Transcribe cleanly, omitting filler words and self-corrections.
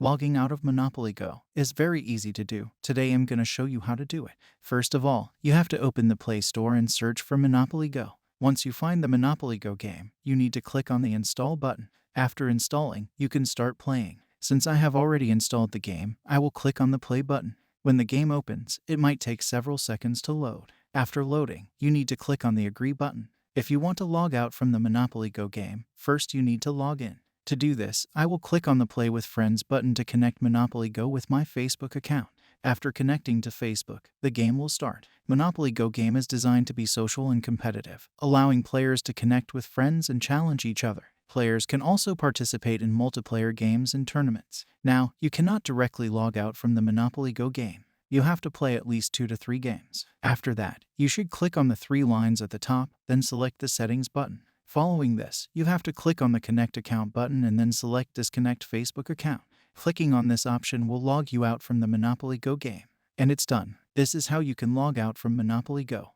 Logging out of Monopoly Go is very easy to do. Today I'm going to show you how to do it. First of all, you have to open the Play Store and search for Monopoly Go. Once you find the Monopoly Go game, you need to click on the Install button. After installing, you can start playing. Since I have already installed the game, I will click on the Play button. When the game opens, it might take several seconds to load. After loading, you need to click on the Agree button. If you want to log out from the Monopoly Go game, first you need to log in. To do this, I will click on the Play with Friends button to connect Monopoly Go with my Facebook account. After connecting to Facebook, the game will start. Monopoly Go game is designed to be social and competitive, allowing players to connect with friends and challenge each other. Players can also participate in multiplayer games and tournaments. Now, you cannot directly log out from the Monopoly Go game. You have to play at least 2 to 3 games. After that, you should click on the 3 lines at the top, then select the Settings button. Following this, you have to click on the Connect Account button and then select Disconnect Facebook Account. Clicking on this option will log you out from the Monopoly Go game. And it's done. This is how you can log out from Monopoly Go.